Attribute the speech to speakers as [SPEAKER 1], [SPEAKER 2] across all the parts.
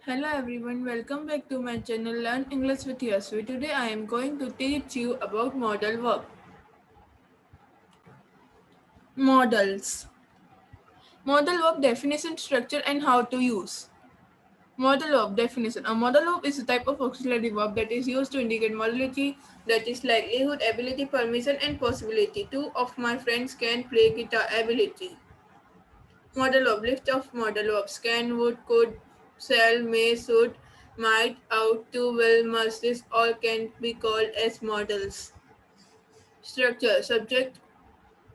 [SPEAKER 1] Hello everyone, welcome back to my channel Learn English with Yasvi. Today I am going to teach you about modal verb. Modals. Modal verb definition, structure and how to use. Modal verb definition. A modal verb is a type of auxiliary verb that is used to indicate modality, that is likelihood, ability, permission and possibility. Two of my friends can play guitar ability. Model verb. List of model verbs. Can, would, could, shall, may, should, might, ought to, will, must. This all can be called as models. Structure. Subject.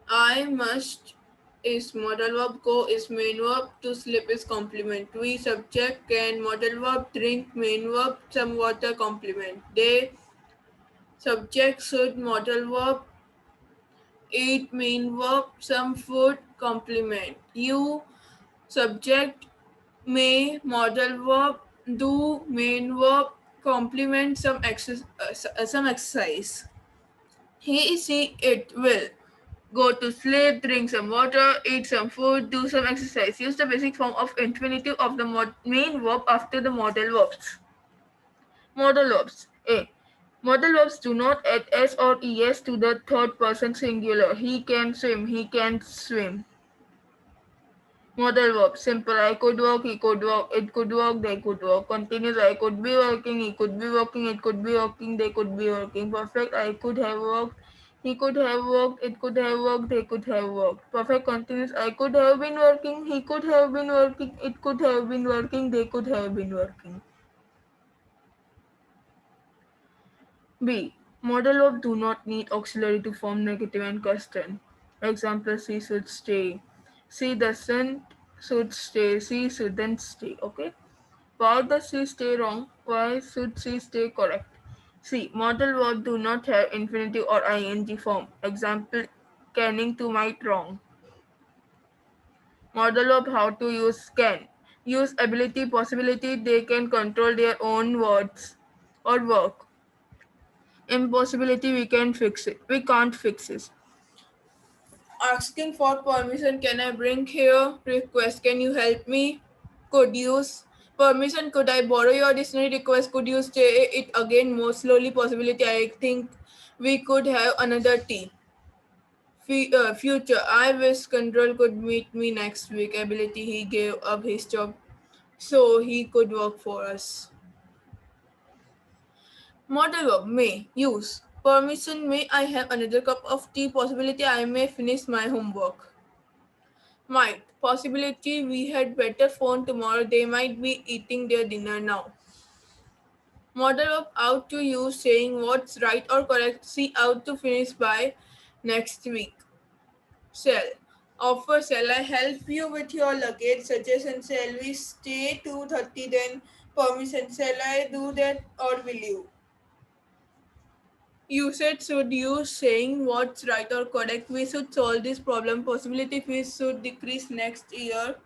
[SPEAKER 1] I must is modal verb. Go is main verb. To sleep is complement. We subject. Can modal verb. Drink main verb. Some water complement. They subject. Should modal verb. Eat main verb. Some food complement. You subject may modal verb do main verb complement some exercise. He she it will go to sleep, drink some water, eat some food, do some exercise. Use the basic form of infinitive of the main verb after the modal verbs. Modal verbs. A. Modal verbs do not add s or es to the third person singular. He can swim, he can swim. Modal verb. Simple. I could walk, he could walk, it could walk, they could walk. Continuous. I could be working, he could be working, it could be working, they could be working. Perfect. I could have walked, he could have walked, it could have walked, they could have walked. Perfect continuous. I could have been working, he could have been working, it could have been working, they could have been working. B. Modal verb do not need auxiliary to form negative and question. Example, she should stay. She doesn't should stay. She shouldn't stay. Okay. Why does she stay wrong? Why should she stay correct? C. Modal verb do not have infinitive or ing form. Example, canning to might wrong. Model of how to use can. Use ability, possibility, they can control their own words or work. Impossibility, we can fix it. We can't fix it. Asking for permission, can I bring here? Request, can you help me? Could use. Permission, could I borrow your dictionary? Request, could you say it again more slowly? Possibility, I think we could have another tea. Future, I wish Control could meet me next week. Ability, he gave up his job so he could work for us. Model verb may use. Permission, may I have another cup of tea? Possibility, I may finish my homework. Might. Possibility, we had better phone tomorrow. They might be eating their dinner now. Model verb out to use, saying what's right or correct. See out to finish by next week. Shall. Offer, shall I help you with your luggage? Suggestion, shall we stay 2:30 then? Permission, shall I do that or will you? You said should you, saying what's right or correct. We should solve this problem. Possibility fees should decrease next year.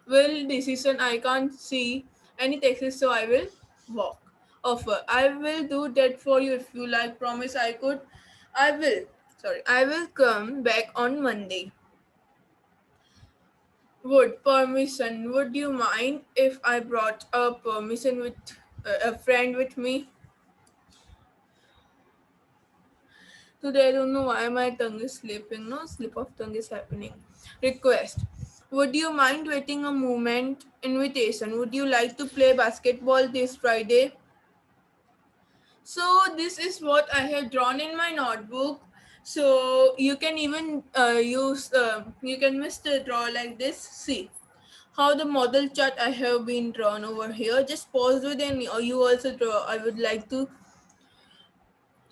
[SPEAKER 1] Will decision, I can't see any taxes so I will walk. Offer, I will do that for you if you like. Promise, I will I will come back on Monday. Would. Permission, would you mind if I brought a permission with a friend with me? Today I don't know why my tongue is slipping. No slip of tongue is happening. Request. Would you mind waiting a moment? Invitation. Would you like to play basketball this Friday? So this is what I have drawn in my notebook. So you can even you can Mr. Draw like this. See how the model chart I have been drawn over here. Just pause it and you also draw. I would like to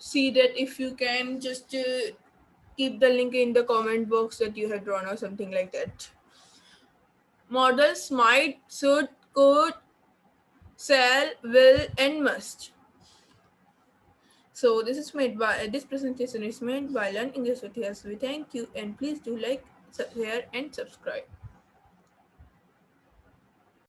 [SPEAKER 1] see that if you can just keep the link in the comment box that you have drawn or something like that. Models might, should, could, shall, will, and must. So this presentation is made by Learn English with Yasvi. Thank you and please do like, share and subscribe.